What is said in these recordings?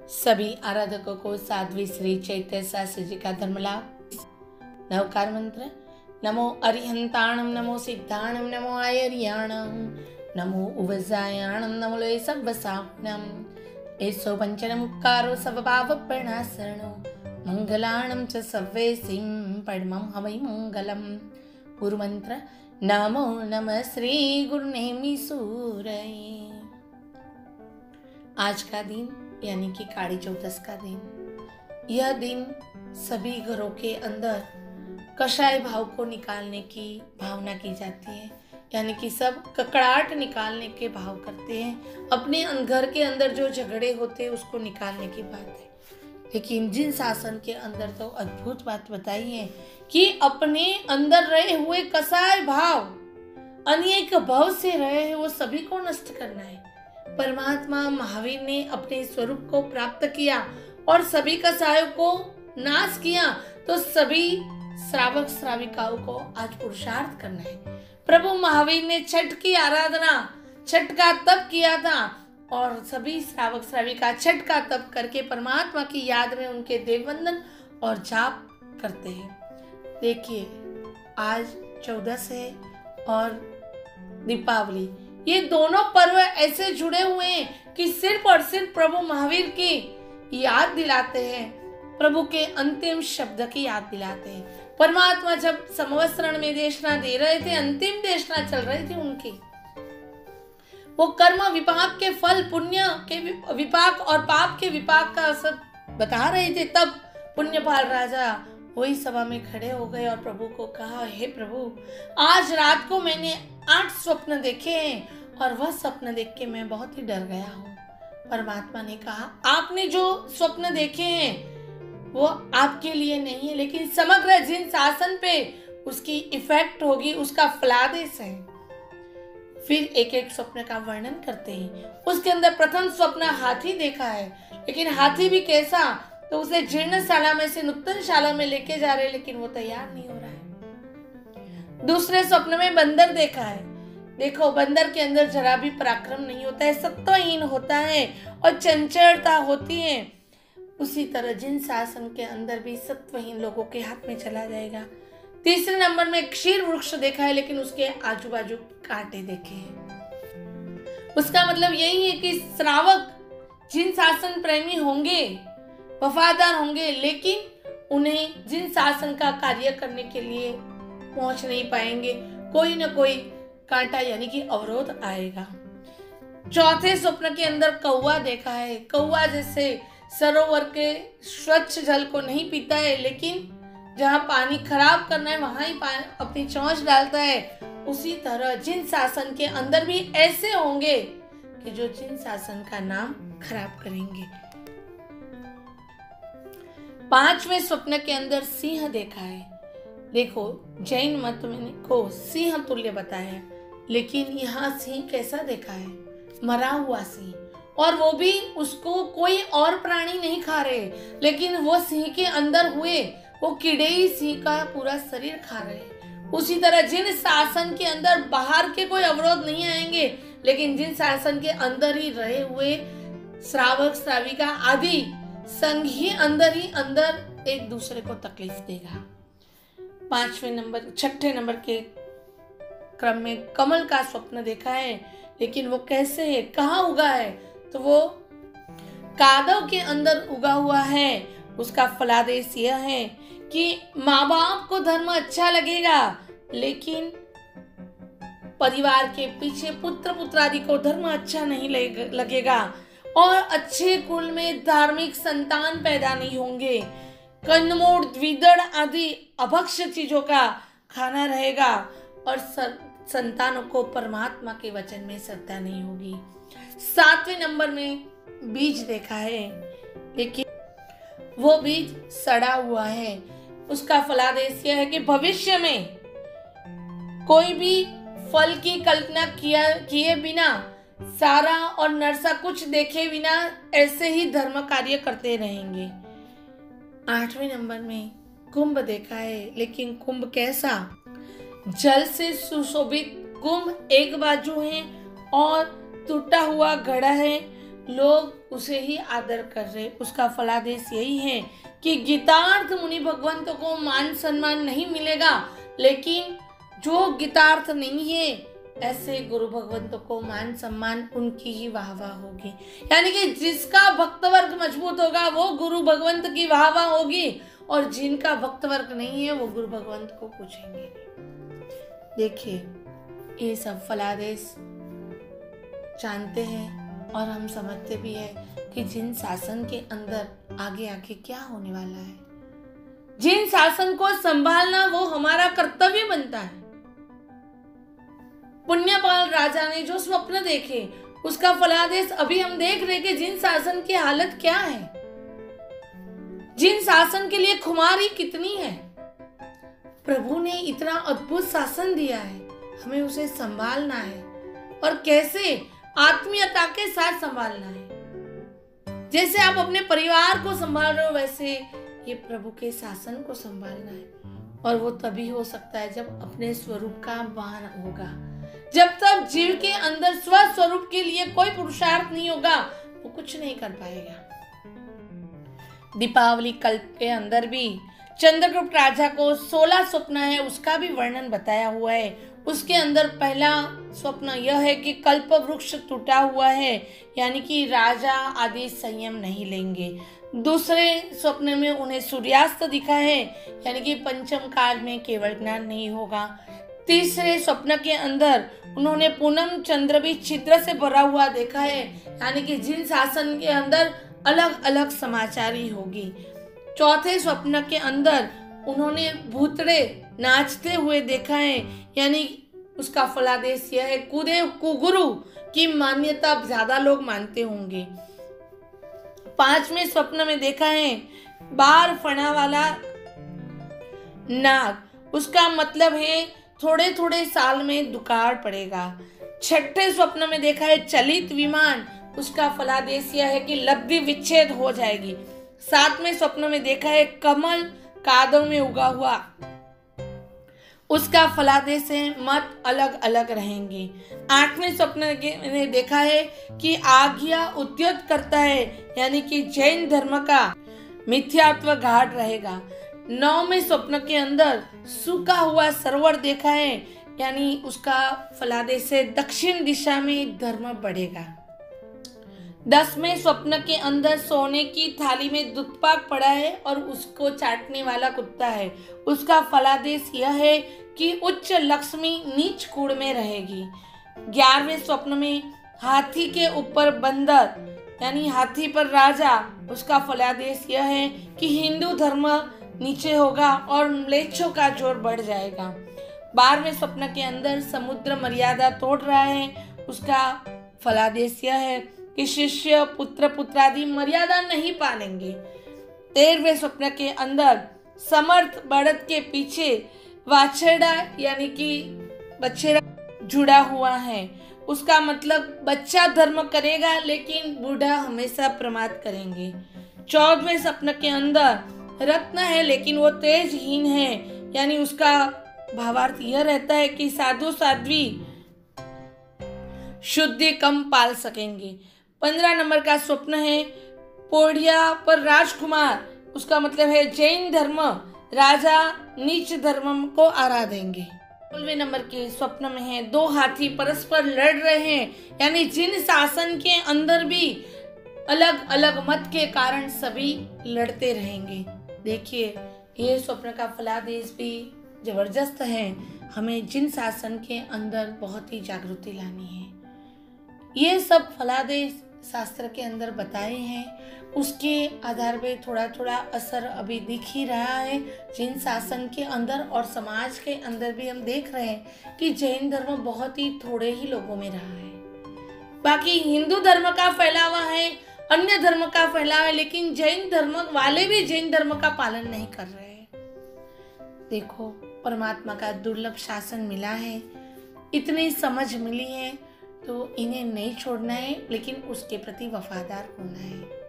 सभी आराधकों को साध्वी श्री चैतन्य शास्त्री जी का धर्म लाभ। नवकार मंत्र। नमो अरिहंताणम, नमो सिद्धाणम, नमो आयर्याणम, नमो उवजायाणम, नमो ले सब्बसापनम। एसो पंचनमुक्कारो सर्वपापप्रणाशरणो, मंगलाणं च सर्वेसिं परमं हवै मंगलम। गुरु मंत्र। नमो नमः श्री गुरुनेमि सूरये। आज का दिन यानी कि काली चौदस का दिन, यह दिन सभी घरों के अंदर कषाय भाव को निकालने की भावना की जाती है, यानी कि सब ककड़ाहट निकालने के भाव करते हैं। अपने घर के अंदर जो झगड़े होते हैं उसको निकालने की बात है। लेकिन जिन शासन के अंदर तो अद्भुत बात बताई है कि अपने अंदर रहे हुए कषाय भाव, अनेक भाव से रहे हैं, वो सभी को नष्ट करना है। परमात्मा महावीर ने अपने स्वरूप को प्राप्त किया और सभी कषायों को नाश किया, तो सभी श्रावक श्राविकाओं को आज पुरुषार्थ करना है। प्रभु महावीर ने छठ की आराधना, छठ का तप किया था और सभी श्रावक श्राविका छठ का तप करके परमात्मा की याद में उनके देववंदन और जाप करते हैं। देखिए, आज 14 है और दीपावली, ये दोनों पर्व ऐसे जुड़े हुए हैं कि सिर्फ और सिर्फ प्रभु महावीर की याद दिलाते हैं, प्रभु के अंतिम शब्द की याद दिलाते हैं। परमात्मा जब संवत्सरण में देशना दे रहे थे, अंतिम देशना चल रही थी उनकी, वो कर्म विपाक के फल, पुण्य के विपाक और पाप के विपाक का सब बता रहे थे। तब पुण्यपाल राजा वही सभा में खड़े हो गए और प्रभु को कहा, हे प्रभु, आज रात को मैंने 8 स्वप्न देखे हैं और वह स्वप्न देख के मैं बहुत ही डर गया हूँ। परमात्मा ने कहा, आपने जो स्वप्न देखे हैं वो आपके लिए नहीं है, लेकिन समग्र जिन शासन पे उसकी इफेक्ट होगी, उसका फलादेश है। फिर एक एक स्वप्न का वर्णन करते हैं। उसके अंदर प्रथम स्वप्न हाथी देखा है, लेकिन हाथी भी कैसा, तो उसे जीर्णशाला में से नूतन शाला में लेके जा रहे, लेकिन वो तैयार नहीं हो रहा है। दूसरे स्वप्न में बंदर देखा है। देखो, बंदर के अंदर जरा भी पराक्रम नहीं होता है, सत्वहीन होता है और चंचलता होती है। उसी तरह जिन शासन के अंदर भी सत्वहीन लोगों के हाथ में चला जाएगा। तीसरे नंबर में क्षीर वृक्ष देखा है, लेकिन उसके आजू बाजू कांटे देखे हैं। उसका मतलब यही है कि श्रावक जिन शासन प्रेमी होंगे, वफादार होंगे, लेकिन उन्हें जिन शासन का कार्य करने के लिए पहुंच नहीं पाएंगे, कोई न कोई कांटा यानी कि अवरोध आएगा। चौथे स्वप्न के अंदर कौवा देखा है। कौवा जैसे सरोवर के स्वच्छ जल को नहीं पीता है, लेकिन जहाँ पानी खराब करना है वहां ही अपनी चोंच डालता है। उसी तरह जिन शासन के अंदर भी ऐसे होंगे कि जो जिन शासन का नाम खराब करेंगे। 5वें स्वप्न के अंदर सिंह देखा है। देखो, जैन मत में को सिंह तुल्य बताया, लेकिन यहाँ सिंह कैसा देखा है? मरा हुआ सिंह, और वो भी उसको कोई और प्राणी नहीं खा रहे, लेकिन वो सिंह के अंदर हुए वो कीड़े ही सिंह का पूरा शरीर खा रहे। उसी तरह जिन शासन के अंदर बाहर के कोई अवरोध नहीं आएंगे, लेकिन जिन शासन के अंदर ही रहे हुए श्रावक श्राविका आदि संघ ही अंदर एक दूसरे को तकलीफ देगा। 6ठे नंबर के क्रम में कमल का स्वप्न देखा है, लेकिन वो कैसे है, कहाँ उगा है? तो वो कादव के अंदर उगा हुआ है। उसका फलादेश यह है कि माँ बाप को धर्म अच्छा लगेगा, लेकिन परिवार के पीछे पुत्र पुत्रादि को धर्म अच्छा नहीं लगेगा और अच्छे कुल में धार्मिक संतान पैदा नहीं होंगे। कंदमूल, द्विदल आदि अभक्ष्य चीजों का खाना रहेगा और संतानों को परमात्मा के वचन में श्रद्धा नहीं होगी। 7वें नंबर में बीज देखा है, लेकिन वो बीज सड़ा हुआ है। उसका फलादेश यह है कि भविष्य में कोई भी फल की कल्पना किए बिना, सारा और नरसा कुछ देखे बिना ऐसे ही धर्म कार्य करते रहेंगे। 8वें नंबर में कुंभ देखा है, लेकिन कुंभ कैसा? जल से सुशोभित कुंभ एक बाजू है और टूटा हुआ घड़ा है। लोग उसे ही आदर कर रहे। उसका फलादेश यही है कि गीतार्थ मुनि भगवंत को मान सम्मान नहीं मिलेगा, लेकिन जो गीतार्थ नहीं है ऐसे गुरु भगवंतों को मान सम्मान, उनकी ही वाहवाह होगी। यानी कि जिसका भक्त वर्ग मजबूत होगा वो गुरु भगवंत की वाहवाह होगी, और जिनका भक्त वर्ग नहीं है वो गुरु भगवंत को पूछेंगे। देखिए, ये सब फलादेश जानते हैं और हम समझते भी है कि जिन शासन के अंदर आगे आगे क्या होने वाला है, जिन शासन को संभालना वो हमारा कर्तव्य बनता है। पुण्यपाल राजा ने जो स्वप्न देखे उसका फलादेश अभी हम देख रहे कि जिन शासन की हालत क्या है, जिन शासन के लिए खुमारी कितनी है। प्रभु ने इतना अद्भुत शासन दिया है, हमें उसे संभालना है और कैसे आत्मीयता के साथ संभालना है। जैसे आप अपने परिवार को संभाल रहे हो वैसे ये प्रभु के शासन को संभालना है, और वो तभी हो सकता है जब अपने स्वरूप का वाहन होगा। जब तक जीव के अंदर स्व स्वरूप के लिए कोई पुरुषार्थ नहीं होगा वो कुछ नहीं कर पाएगा। दीपावली कल्प के अंदर भी चंद्रगुप्त राजा को 16 स्वप्न है, उसका भी वर्णन बताया हुआ है। उसके अंदर पहला स्वप्न यह है कि कल्प वृक्ष टूटा हुआ है, यानी कि राजा आदि संयम नहीं लेंगे। दूसरे स्वप्न में उन्हें सूर्यास्त दिखा है, यानी कि पंचम काल में केवल ज्ञान नहीं होगा। तीसरे स्वप्न के अंदर उन्होंने पूनम चंद्र भी छिद्र से भरा हुआ देखा है, यानी कि जिन शासन के अंदर अलग अलग समाचारी होगी। चौथे स्वप्न के अंदर उन्होंने भूतड़े नाचते हुए देखा है, यानी उसका फलादेश यह है कुदेव कुगुरु की मान्यता ज्यादा लोग मानते होंगे। पांचवें स्वप्न में देखा है बार फणा वाला नाग, उसका मतलब है थोड़े थोड़े साल में दुकाळ पड़ेगा। छठे स्वप्न में देखा है चलित विमान, उसका फलादेश यह है कि लब्धि विच्छेद हो जाएगी। सातवें स्वप्न में देखा है कमल कादव में उगा हुआ, उसका फलादेश है मत अलग अलग रहेंगे। आठवें स्वप्न ने देखा है कि आज्ञा उद्युत करता है, यानी कि जैन धर्म का मिथ्यात्व गाढ़ रहेगा। नौवें स्वप्न के अंदर सूखा हुआ सरोवर देखा है, यानी उसका फलादेश से दक्षिण दिशा में धर्म बढ़ेगा। 10वें स्वप्न के अंदर सोने की थाली में दुधपाक पड़ा है और उसको चाटने वाला कुत्ता है, उसका फलादेश यह है कि उच्च लक्ष्मी नीच कूड़ में रहेगी। 11वें स्वप्न में हाथी के ऊपर बंदर, यानी हाथी पर राजा, उसका फलादेश यह है कि हिंदू धर्म नीचे होगा और म्लेच्छों का जोर बढ़ जाएगा। 12वें स्वप्न के अंदर समुद्र मर्यादा तोड़ रहा है, उसका फलादेश यह है कि शिष्य पुत्र पुत्रादि मर्यादा नहीं पालेंगे। 13वें स्वप्न के अंदर समर्थ बढ़त के पीछे वाछड़ा, यानी कि बछड़ा जुड़ा हुआ है, उसका मतलब बच्चा धर्म करेगा लेकिन बूढ़ा हमेशा प्रमाद करेंगे। 14वें स्वप्न के अंदर रत्न है लेकिन वो तेजहीन है, यानी उसका भावार्थ यह रहता है कि साधु साध्वी शुद्धि कम पाल सकेंगे। 15 नंबर का स्वप्न है पोढ़िया पर राजकुमार, उसका मतलब है जैन धर्म राजा नीच धर्म को आराधेंगे। 16वें नंबर के स्वप्न में है 2 हाथी परस्पर लड़ रहे हैं, यानी जिन शासन के अंदर भी अलग अलग मत के कारण सभी लड़ते रहेंगे। देखिए, ये स्वप्न का फलादेश भी जबरदस्त है। हमें जिन शासन के अंदर बहुत ही जागृति लानी है। ये सब फलादेश शास्त्र के अंदर बताए हैं, उसके आधार पे थोड़ा थोड़ा असर अभी दिख ही रहा है। जिन शासन के अंदर और समाज के अंदर भी हम देख रहे हैं कि जैन धर्म बहुत ही थोड़े ही लोगों में रहा है। बाकी हिंदू धर्म का फैलावा है, अन्य धर्म का फैलावा है, लेकिन जैन धर्म वाले भी जैन धर्म का पालन नहीं कर रहे हैं। देखो, परमात्मा का दुर्लभ शासन मिला है, इतनी समझ मिली है, तो इन्हें नहीं छोड़ना है, लेकिन उसके प्रति वफादार होना है।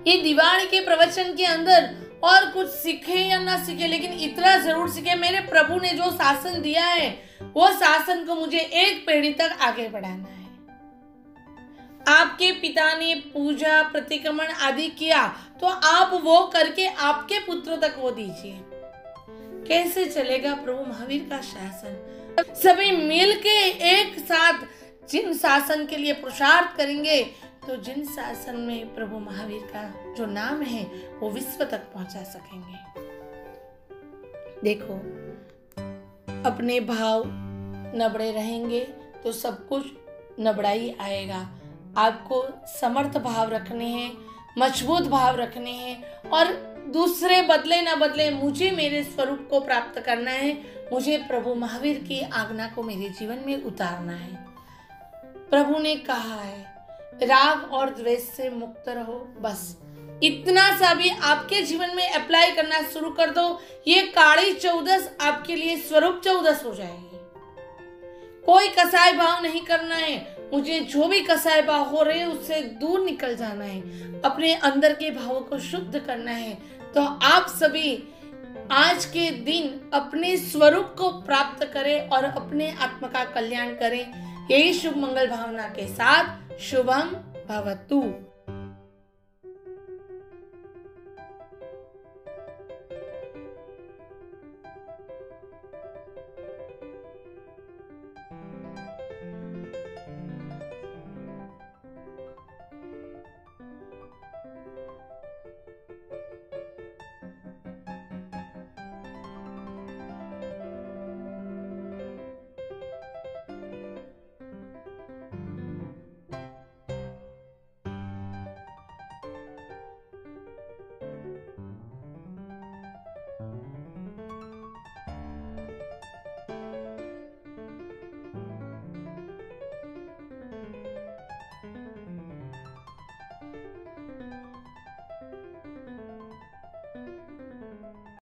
ये दिवाली के प्रवचन के अंदर और कुछ सीखे या ना सीखे, लेकिन इतना जरूर सीखे, मेरे प्रभु ने जो शासन दिया है वो शासन को मुझे एक पीढ़ी तक आगे बढ़ाना है। आपके पिता ने पूजा प्रतिक्रमण आदि किया, तो आप वो करके आपके पुत्रों तक वो दीजिए। कैसे चलेगा प्रभु महावीर का शासन? सभी मिलके एक साथ जिन शासन के लिए पुरुषार्थ करेंगे, तो जिन शासन में प्रभु महावीर का जो नाम है वो विश्व तक पहुंचा सकेंगे। देखो, अपने भाव नबड़े रहेंगे तो सब कुछ नबड़ाई आएगा। आपको समर्थ भाव रखने हैं, मजबूत भाव रखने हैं, और दूसरे बदले ना बदले, मुझे मेरे स्वरूप को प्राप्त करना है, मुझे प्रभु महावीर की आज्ञा को मेरे जीवन में उतारना है। प्रभु ने कहा है राग और द्वेष से मुक्त रहो, बस इतना सा भी आपके जीवन में अप्लाई करना शुरू कर दो, ये काली चौदस आपके लिए स्वरूप चौदस हो जाएगी। कोई कसाई भाव नहीं करना है, मुझे जो भी कसाई भाव हो रहे हैं उससे दूर निकल जाना है, अपने अंदर के भावों को शुद्ध करना है। तो आप सभी आज के दिन अपने स्वरूप को प्राप्त करें और अपने आत्मा का कल्याण करें। यही शुभ मंगल भावना के साथ शुभम भवतु।